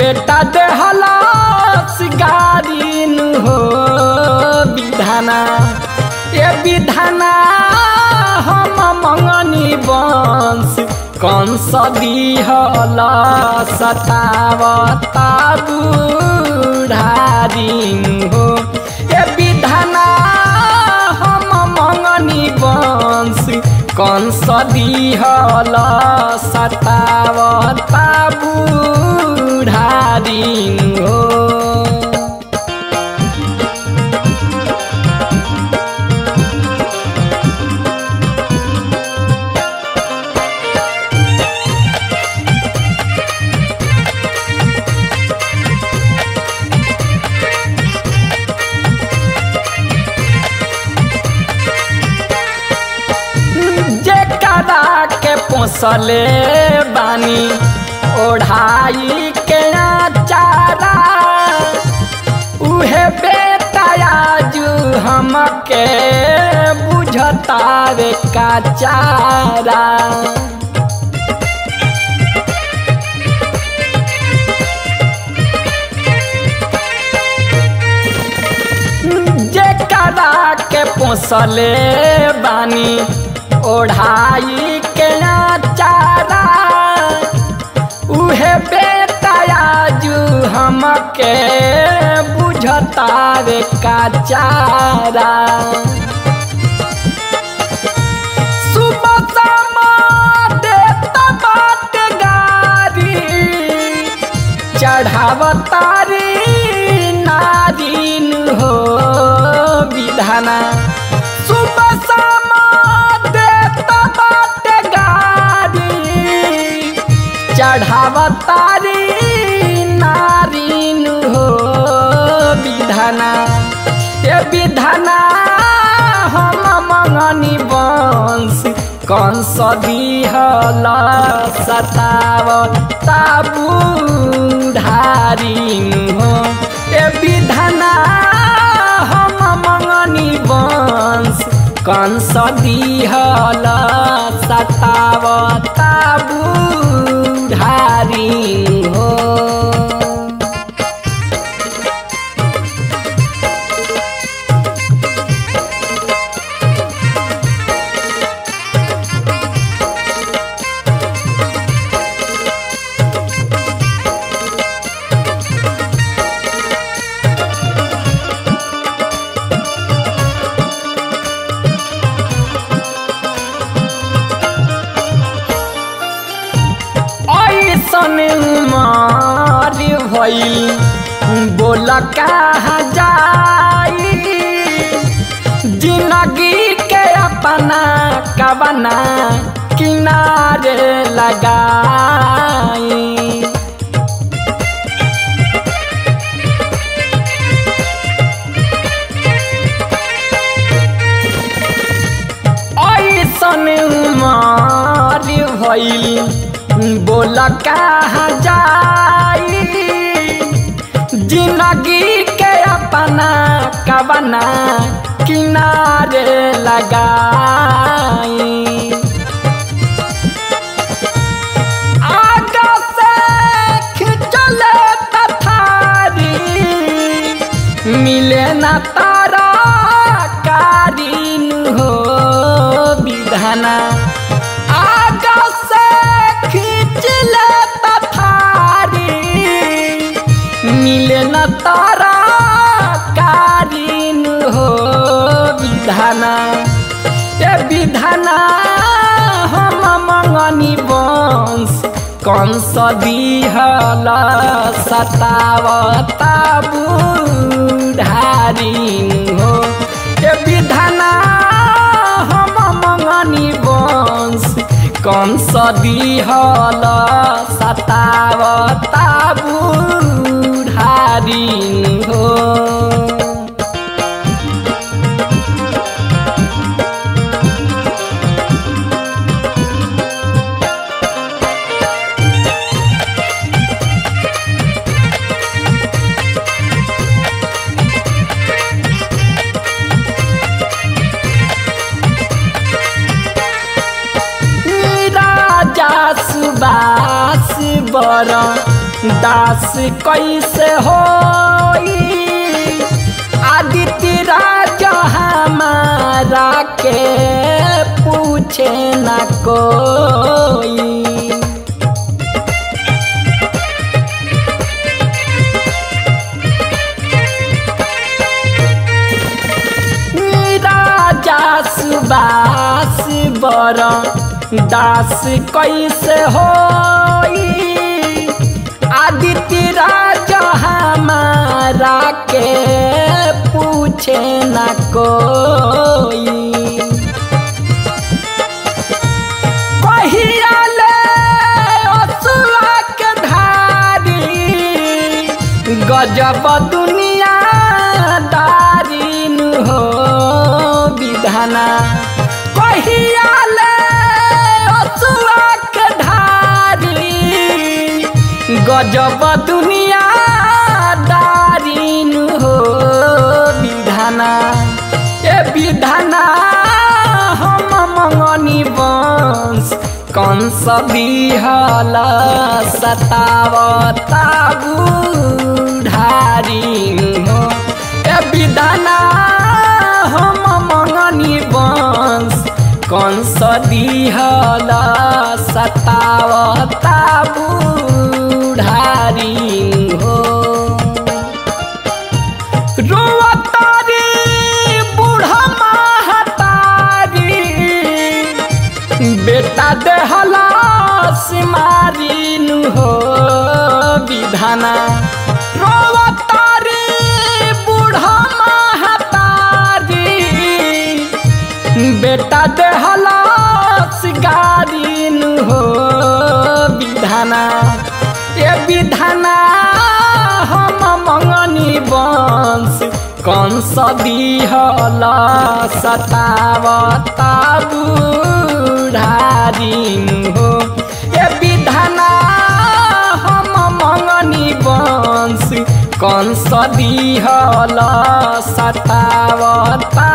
बेटा देहला सिगारीन हो विधाना ये विधाना हम मंगनी वंश कौन सदीहला सतावता बुढ़ारीन हो ये विधाना हम मंगनी वंश कौन सदीहला सतावता बुढ़ारीन हो। के पोसले बानी ओढ़ाई के चारा उहे बेटा आजू हमके बुझता रे का चारा। जेकरा के पोसले बानी ओढ़ाई के चारा उहे बेटा आजू हमके बुझता रे का चारा। सुबह शाम देता बात गारी चढ़ावता रे नारीन हो विधाना सुबह शाम चढ़ावतारी नारीन हो विधाना ये विधाना हम मंगनी वंश कौन सदीहला सतावता बुढ़ारीन हो ये विधाना हम मंगनी वंश कौन सदीहला सतावता बुढ़ारीन हो। मारी भइल बोल कहाँ जाई जिंदगी के अपना कवना किनारे लगाई। ऐसन मारी भइल बोल कहाँ जाई जिंदगी के अपना कवना किनारे लगाई। आगे से खिंचले तथारी मिले न तारा कारीन हो विधाना मिले न तारा कारीन हो विधाना ये विधाना हम मंगनी वंश कौन सदीहला सतावता बुढ़ारीन हो ये विधाना हम मंगनी वंश कौन सदीहला सतावता बुढ़ारीन हो। सुबास बर दास कैसे होई आदित्य राजा हमारा के पूछे न कोई। राजा सुबास बर दास कैसे होई आदित्य राजा हमारा के पूछे न कोई। कहिया ले असुआ के धारी गजब दुनिया दारिन हो विधाना। कहिया ले असुआ के धारी गजब दुनिया दारिन हो विधाना। ए विधाना हम मंगनी वंश कंस बिहल सतावता बुढ़ारिन हो। ए विधाना हम मंगनी वंश कंस दिहल सतावता बुढ़ारिन हो। रोवतारी बूढ़ा महतारी बेटा देहला सिमारिन हो विधाना। रोवतारी बूढ़ा महतारी बेटा देहला सिगारिन हो विधाना। ये विधाना हम मंगनी वंश कंस बिहल सतावता बुढ़ारिन हो। ये विधाना हम मंगनी वंश कंस बिहल सतावता